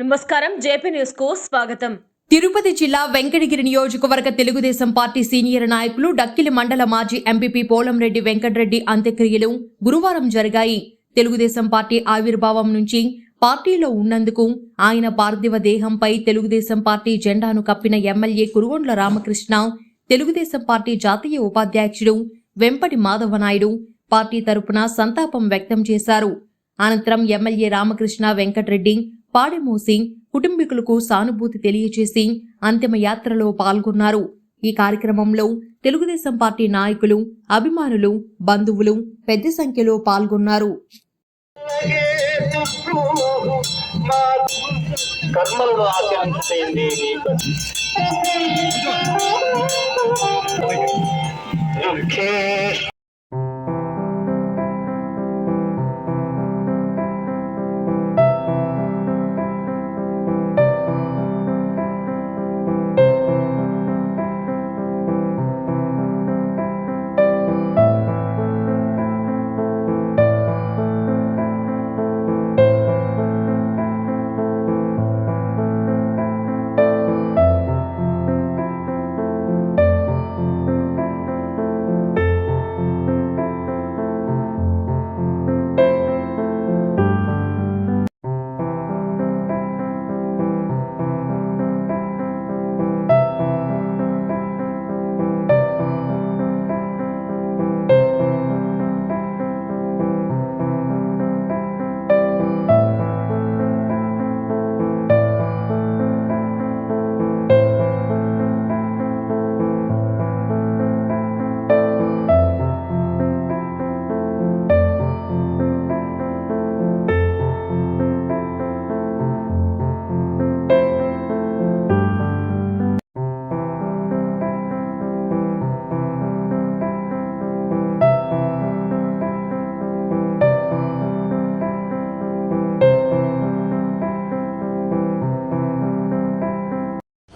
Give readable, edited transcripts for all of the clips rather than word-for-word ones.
నమస్కారం, JP news కు స్వాగతం. తిరుపతి జిల్లా వెంకటగిరి నియోజకవర్గ తెలుగుదేశం పార్టీ సీనియర్ నాయకులు డక్కిలి మండల మాజీ ఎంపీపీ పోలంరెడ్డి వెంకటరెడ్డి అంత్యక్రియలు గురువారం జరిగాయి. తెలుగుదేశం పార్టీ ఆవిర్భావం నుంచి పార్టీలో ఉన్నందుకు ఆయన పార్థివ దేహంపై తెలుగుదేశం పార్టీ జెండాను కప్పిన ఎమ్మెల్యే కురుగొండ్ల రామకృష్ణ, తెలుగుదేశం పార్టీ జాతీయ ఉపాధ్యక్షుడు వెంపటి మాధవనాయుడు పార్టీ తరపున సంతాపం వ్యక్తం చేశారు. అనంతరం ఎమ్మెల్యే రామకృష్ణ వెంకటరెడ్డి పాడెమోసి కుటుంబీకులకు సానుభూతి తెలియజేసి అంతిమ యాత్రలో పాల్గొన్నారు. ఈ కార్యక్రమంలో తెలుగుదేశం పార్టీ నాయకులు, అభిమానులు, బంధువులు పెద్ద సంఖ్యలో పాల్గొన్నారు.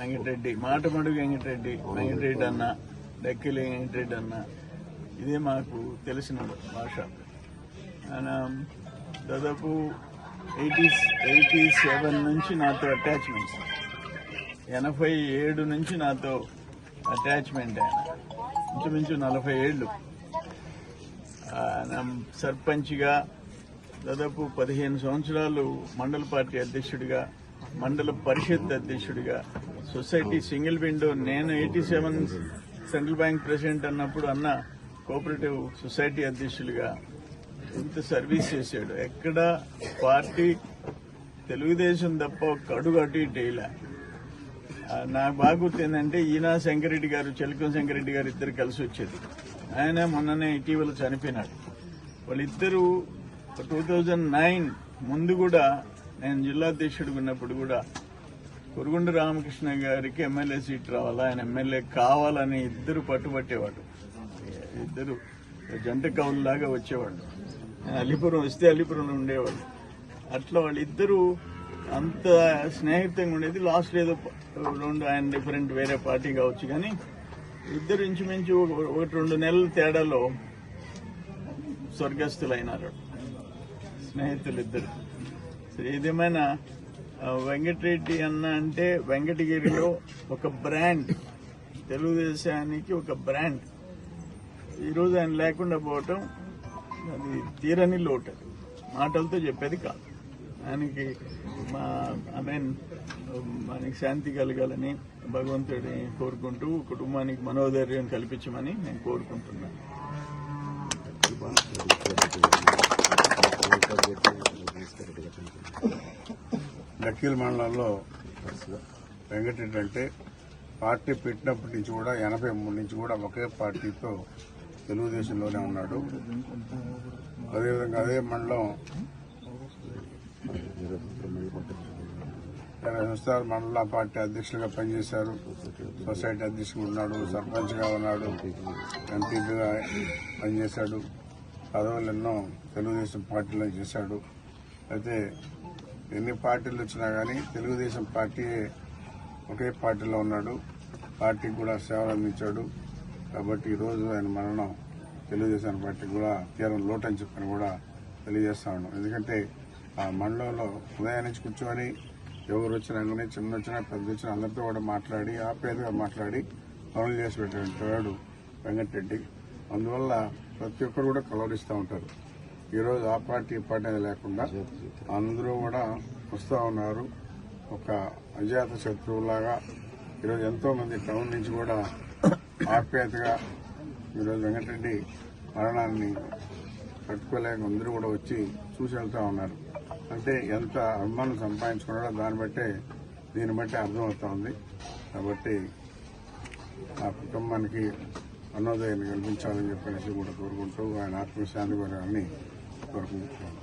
వెంకటరెడ్డి, మాటమడుగు వెంకటరెడ్డి అన్న, డక్కిలి వెంకటరెడ్డి అన్న, ఇదే మాకు తెలిసిన భాష. ఆయన దాదాపు 87 నుంచి నాతో అటాచ్మెంట్, 87 నుంచి నాతో అటాచ్మెంట్. ఆయన ఇంచుమించు 40 ఏళ్ళు. సర్పంచ్గా దాదాపు 15 సంవత్సరాలు మండల పార్టీ అధ్యక్షుడిగా, మండల పరిషత్ అధ్యక్షుడిగా, సొసైటీ సింగిల్ విండో, నేను 87 సెంట్రల్ బ్యాంక్ ప్రెసిడెంట్ అన్నప్పుడు అన్న కోఆపరేటివ్ సొసైటీ అధ్యక్షులుగా ఇంత సర్వీస్ చేశాడు. ఎక్కడ పార్టీ తెలుగుదేశం తప్ప ఒక అడుగు అటు ఇటు వేయలే. నాకు బాగా గుర్తుందంటే ఈనా శంకరెడ్డి గారు, చెలికం శంకరెడ్డి గారు ఇద్దరు కలిసి వచ్చేది. ఆయన మొన్ననే ఇటీవల చనిపోయినాడు. వాళ్ళిద్దరూ 2009 ముందు కూడా నేను జిల్లా అధ్యక్షుడిగా ఉన్నప్పుడు కూడా కురుగొండ రామకృష్ణ గారికి ఎమ్మెల్యే సీట్ రావాలా, ఆయన ఎమ్మెల్యే కావాలని ఇద్దరు పట్టుబట్టేవాడు. ఇద్దరు జంట కవుల్లాగా వచ్చేవాళ్ళు. అలీపురం వస్తే అలీపురంలో ఉండేవాళ్ళు. అట్లా వాళ్ళిద్దరూ అంత స్నేహితంగా ఉండేది. లాస్ట్ ఏదో రెండు ఆయన డిఫరెంట్ వేరే పార్టీ కావచ్చు, కానీ ఇద్దరు ఇంచుమించు 1-2 నెలల తేడాలో స్వర్గస్థులైనారు స్నేహితులు ఇద్దరు. ఏదేమైనా వెంకటరెడ్డి అన్న అంటే వెంకటగిరిలో ఒక బ్రాండ్, తెలుగుదేశానికి ఒక బ్రాండ్. ఈరోజు ఆయన లేకుండా పోవటం అది తీరని లోటు. మాటలతో చెప్పేది కాదు. ఆయనకి మనకి శాంతి కలగాలని భగవంతుడిని కోరుకుంటూ కుటుంబానికి మనోధైర్యం కల్పించమని నేను కోరుకుంటున్నాను. డక్కిలి మండలంలో వెంకటరెడ్డి అంటే పార్టీ పెట్టినప్పటి నుంచి కూడా 83 నుంచి కూడా ఒకే పార్టీతో తెలుగుదేశంలోనే ఉన్నాడు. అదేవిధంగా అదే మండలం 20 సంవత్సరాలు మండల పార్టీ అధ్యక్షులుగా పనిచేశారు. సొసైటీ అధ్యక్షుడు ఉన్నాడు, సర్పంచ్గా ఉన్నాడు, ఎంపీగా పనిచేశాడు. పదవులు ఎన్నో తెలుగుదేశం పార్టీలో చేశాడు. అయితే ఎన్ని పార్టీలు వచ్చినా కానీ తెలుగుదేశం పార్టీ ఒకే పార్టీలో ఉన్నాడు. పార్టీకి కూడా సేవలు అందించాడు. కాబట్టి ఈరోజు ఆయన మరణం తెలుగుదేశం పార్టీకి కూడా తీరం లోటని చెప్పని కూడా తెలియజేస్తా ఉన్నాం. ఎందుకంటే ఆ మండలంలో ఉదయం నుంచి కూర్చొని ఎవరు వచ్చినా కానీ చిన్న వచ్చినా పెద్ద వచ్చినా అందరితో కూడా మాట్లాడి ఆప్యాయతగా మాట్లాడి పనులు చేసి పెట్టేటువంటి వాడు వెంకటరెడ్డి. అందువల్ల ప్రతి ఒక్కరు కూడా కలవరిస్తూ ఉంటారు. ఈరోజు ఆ పార్టీ ఈ పార్టీ అనేది లేకుండా అందరూ కూడా వస్తూ ఉన్నారు. ఒక అజాత శత్రువులాగా ఈరోజు ఎంతో మంది టౌన్ నుంచి కూడా ఆప్యాయతగా ఈరోజు వెంకటరెడ్డి మరణాన్ని తట్టుకోలేక అందరూ కూడా వచ్చి చూసి వెళ్తూ ఉన్నారు. అంటే ఎంత అభిమానం సంపాదించుకున్నాడో దీన్ని బట్టి అర్థమవుతా ఉంది. కాబట్టి ఆ కుటుంబానికి అన్నోదయాన్ని కల్పించాలని చెప్పనేసి కూడా కోరుకుంటూ ఆయన ఆత్మశాంతి కోరాలని కోరుకుంటున్నాను.